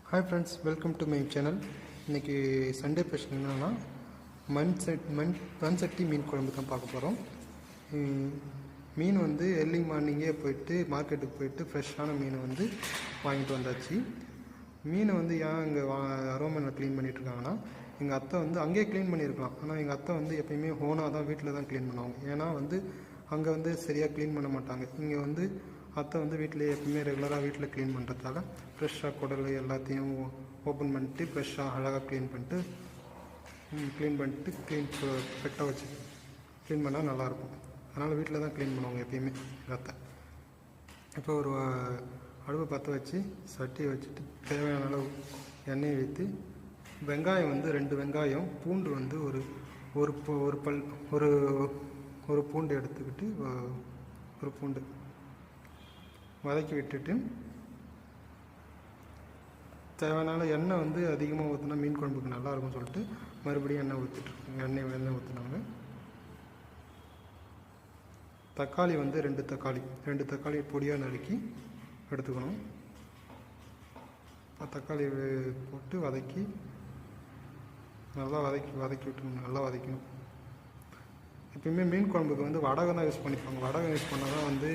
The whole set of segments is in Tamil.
Hi friends, welcome to my channel. இன்றைக்கி சண்டே ஸ்பெஷல் என்னென்னா மண் சட்டி மீன் குழம்பு தான் பார்க்க போகிறோம். மீன் வந்து ஏர்லி மார்னிங்கே போயிட்டு மார்க்கெட்டுக்கு போயிட்டு ஃப்ரெஷ்ஷான மீனை வந்து வாங்கிட்டு வந்தாச்சு. மீனை வந்து ஏன் இங்கே அரோமனில் க்ளீன் பண்ணிகிட்ருக்காங்கன்னா, எங்கள் அத்தை வந்து அங்கேயே க்ளீன் பண்ணியிருக்கலாம். ஆனால் எங்கள் அத்தை வந்து எப்பயுமே ஹோனாக தான் வீட்டில் தான் க்ளீன் பண்ணுவாங்க. ஏன்னா வந்து அங்கே வந்து சரியாக க்ளீன் பண்ண மாட்டாங்க. இங்கே வந்து அத்தை வந்து வீட்டிலேயே எப்பவுமே ரெகுலராக வீட்டில் க்ளீன் பண்ணுறதால ஃப்ரெஷ்ஷாக குடல் எல்லாத்தையும் ஓப்பன் பண்ணிட்டு ஃப்ரெஷ்ஷாக அழகாக க்ளீன் பண்ணிட்டு பெட்டாக வச்சு க்ளீன் பண்ணால் நல்லாயிருக்கும். அதனால் வீட்டில் தான் க்ளீன் பண்ணுவாங்க எப்பயுமே அத்தை. இப்போ ஒரு அடுப்பை பற்ற வச்சு சட்டியை வச்சுட்டு தேவையான அளவு எண்ணெயை வைத்து வெங்காயம் வந்து 2 வெங்காயம், பூண்டு வந்து ஒரு பூண்டு எடுத்துக்கிட்டு ஒரு பூண்டு வதக்கி விட்டுட்டு, தேவையான எண்ணெய் வந்து அதிகமாக ஊற்றினா மீன் குழம்புக்கு நல்லாயிருக்கும்னு சொல்லிட்டு மறுபடியும் எண்ணெய் ஊற்றினாங்க. தக்காளி வந்து 2 தக்காளி பொடியாக நறுக்கி எடுத்துக்கணும். தக்காளி போட்டு நல்லா வதக்கி விட்டுணும். நல்லா வதக்கணும். எப்பயுமே மீன் குழம்புக்கு வந்து வடகம் தான் யூஸ் பண்ணிப்பாங்க. வடகம் யூஸ் பண்ணால் தான் வந்து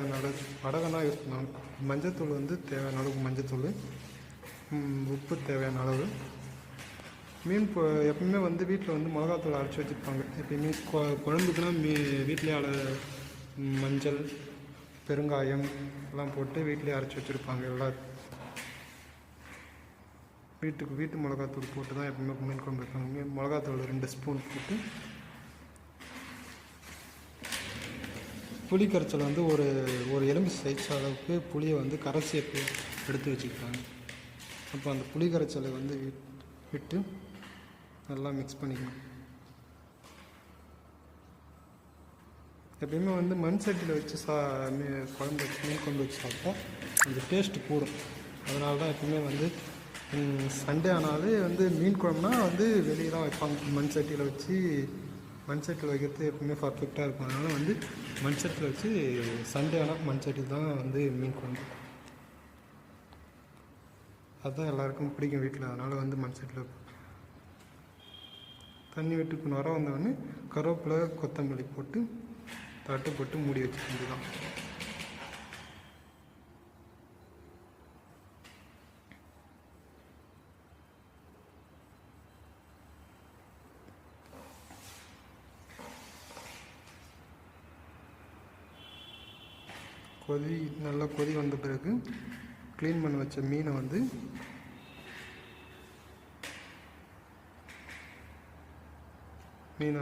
நல்லது. வடகம் தான் யூஸ் பண்ணுவாங்க. மஞ்சத்தூள் வந்து தேவையான அளவு மஞ்சத்தூள், உப்பு தேவையான அளவு. மீன் எப்பவுமே வந்து வீட்டில் வந்து மிளகாத்தூள் அரைச்சி வச்சுருப்பாங்க. எப்பயுமே குழம்புக்குன்னா வீட்டிலே மஞ்சள், பெருங்காயம் எல்லாம் போட்டு வீட்டிலே அரைச்சி வச்சுருப்பாங்க. எல்லாம் வீட்டு மிளகாத்தூள் போட்டு தான் எப்பவுமே மீன் குழம்பு வைப்பாங்க. மிளகாத்தூள் 2 ஸ்பூன் போட்டு, புளி கரைச்சல் வந்து ஒரு எலும்பு சைஸ் அளவுக்கு புளியை வந்து கரைச்சி எடுத்து வச்சுக்கிட்டாங்க. அப்போ அந்த புளி கரைச்சலை வந்து விட்டு நல்லா மிக்ஸ் பண்ணிக்கணும். எப்பயுமே வந்து மண் சட்டியில் வச்சு மீன் குழம்பு வச்சு சாப்பிட்டா அந்த டேஸ்ட்டு கூடும். அதனால தான் எப்பவுமே வந்து சண்டே ஆனாலே வந்து மீன் குழம்புனா வந்து வெளியே தான் வைப்பாங்க. மண் சட்டியில் வைக்கிறது எப்பவுமே பர்ஃபெக்டாக இருக்கும். அதனால் வந்து மண் சட்டியில் வச்சு சண்டே ஆனால் மண் சட்டி தான் வந்து மீன் குழம்பு. அதுதான் எல்லாருக்கும் பிடிக்கும் வீட்டில். அதனால் வந்து மண் சட்டியில் தண்ணி விட்டு நுர வந்தோடனே கருவேப்பிலை, கொத்தமல்லி போட்டு தட்டு போட்டு மூடி வச்சுக்க வேண்டியதான். நல்லா கொதி வந்த பிறகு க்ளீன் பண்ண வச்ச மீனை வந்து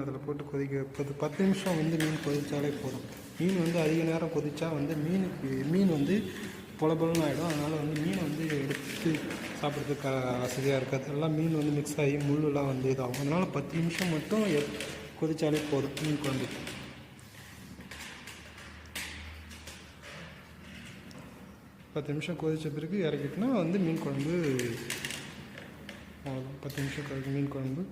அதில் போட்டு கொதிக்க 10 நிமிஷம் வந்து மீன் கொதித்தாலே போதும். மீன் வந்து அதிக நேரம் கொதித்தா வந்து மீன் வந்து பொலன்னு ஆகிடும். அதனால் வந்து மீனை வந்து எடுத்து சாப்பிட்றதுக்கு வசதியாக இருக்காது. எல்லாம் மீன் வந்து மிக்ஸ் ஆகி முள்ளெலாம் வந்து இதாகும். அதனால் 10 நிமிஷம் மட்டும் கொதித்தாலே போதும் மீன் குழம்பு. 10 நிமிஷம் கொதித்த பிறகு இறக்கிட்டுனா வந்து மீன் குழம்பு 10 நிமிஷம் கழிச்சு மீன் குழம்பு